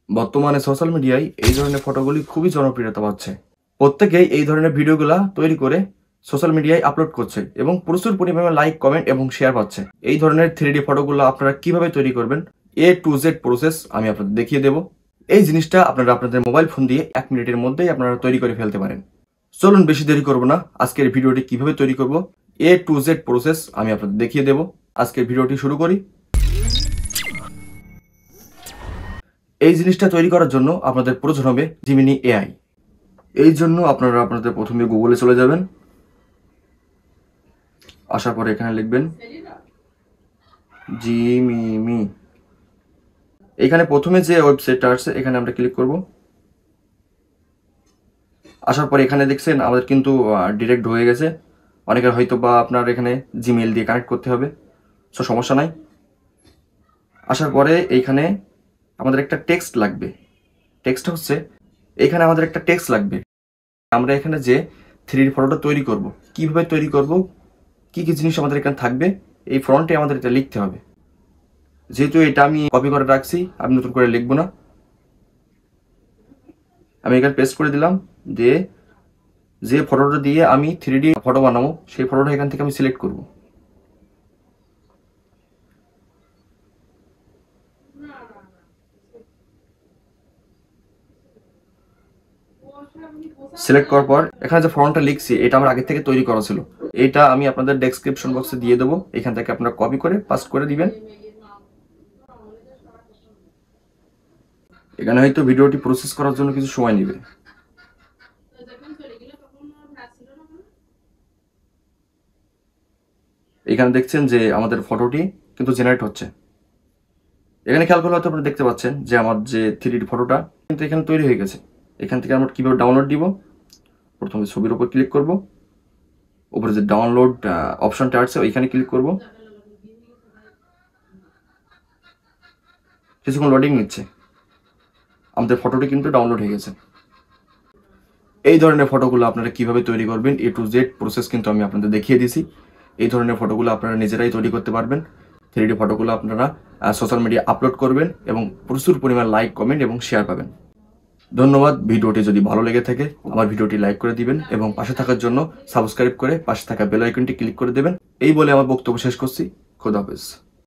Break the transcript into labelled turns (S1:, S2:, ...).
S1: বর্তমানে সোশ্যাল মিডিয়ায় এই ধরনের ফটোগুলি খুবই জনপ্রিয়তা পাচ্ছে। প্রত্যেকেই এই ধরনের ভিডিওগুলা তৈরি করে সোশ্যাল মিডিয়ায় আপলোড করছে এবং প্রচুর পরিমাণে লাইক, কমেন্ট এবং শেয়ার পাচ্ছে। এই ধরনের 3D ফটোগুলো আপনারা কিভাবে তৈরি করবেন, A to Z প্রসেস আমি আপনাদের দেখিয়ে দেব। এই জিনিসটা আপনারা আপনাদের মোবাইল ফোন দিয়ে 1 মিনিটের মধ্যেই আপনারা তৈরি করে ফেলতে পারেন। চলুন বেশি দেরি করব না, আজকের ভিডিওটি কিভাবে তৈরি করব A to Z প্রসেস আমি আপনাদের দেখিয়ে দেব। আজকের ভিডিওটি শুরু করি। এই জিনিসটা তৈরি করার জন্য আপনাদের প্রয়োজন হবে জিমিনি AI। এই জন্য আপনারা আপনাদের প্রথমে গুগলে চলে যাবেন। আসার পরে এখানে লিখবেন জিমিনি। এখানে প্রথমে যে ওয়েবসাইটটা আছে এখানে আমরা ক্লিক করব। আসার পরে এখানে দেখছেন আমাদের কিন্তু ডিরেক্ট হয়ে গেছে। অনেকের হয়তো বা আপনার এখানে জিমেইল দিয়ে কানেক্ট করতে হবে, সো সমস্যা নাই। আসার পরে এইখানে আমাদের একটা টেক্সট লাগবে। টেক্সট হচ্ছে এখানে আমাদের একটা টেক্সট লাগবে। আমরা এখানে যে 3D ফটোটা তৈরি করব, কিভাবে তৈরি করব, কি কি জিনিস আমাদের এখানে থাকবে, এই ফ্রন্টে আমাদের এটা লিখতে হবে। যেহেতু এটা আমি কপি করে রাখছি, আমি নতুন করে লিখবো না। আমি এখানে পেস্ট করে দিলাম, দিয়ে যে ফটোটা দিয়ে আমি 3D ফটো বানাবো সেই ফটোটা এখান থেকে আমি সিলেক্ট করব। সিলেক্ট করার পর এখানে যে ফর্মটা লিখছি এটা আমার আগে থেকে তৈরি করা ছিল। এটা আমি আপনাদের ডেসক্রিপশন বক্সে দিয়ে দেবো, এখান থেকে আপনারা কপি করে পাস্ট করে দিবেন। এখানে হয়তো ভিডিওটি প্রসেস করার জন্য কিছু সময় নেবে। এখানে দেখছেন যে আমাদের ফটোটি কিন্তু জেনারেট হচ্ছে। এখানে খেয়াল করলে হয়তো আপনারা দেখতে পাচ্ছেন যে আমার যে 3D ফটোটা কিন্তু এখানে তৈরি হয়ে গেছে। এখান থেকে আমরা কিভাবে ডাউনলোড দিব, প্রথমে ছবির উপর ক্লিক করব, উপরে যে ডাউনলোড অপশনটা আছে ওইখানে ক্লিক করব। কিছুক্ষণ লোডিং নিচ্ছে, আমাদের ফটোটি কিন্তু ডাউনলোড হয়ে গেছে। এই ধরনের ফটোগুলো আপনারা কিভাবে তৈরি করবেন A to Z প্রসেস কিন্তু আমি আপনাদের দেখিয়ে দিয়েছি। এই ধরনের ফটোগুলো আপনারা নিজেরাই তৈরি করতে পারবেন। 3D ফটোগুলো আপনারা সোশ্যাল মিডিয়া আপলোড করবেন এবং প্রচুর পরিমাণ লাইক, কমেন্ট এবং শেয়ার পাবেন। ধন্যবাদ। ভিডিওটি যদি ভালো লেগে থাকে আমার ভিডিওটি লাইক করে দিবেন এবং পাশে থাকার জন্য সাবস্ক্রাইব করে পাশে থাকা বেল আইকনটি ক্লিক করে দেবেন। এই বলে আমার বক্তব্য শেষ করছি। খোদা হাফেজ।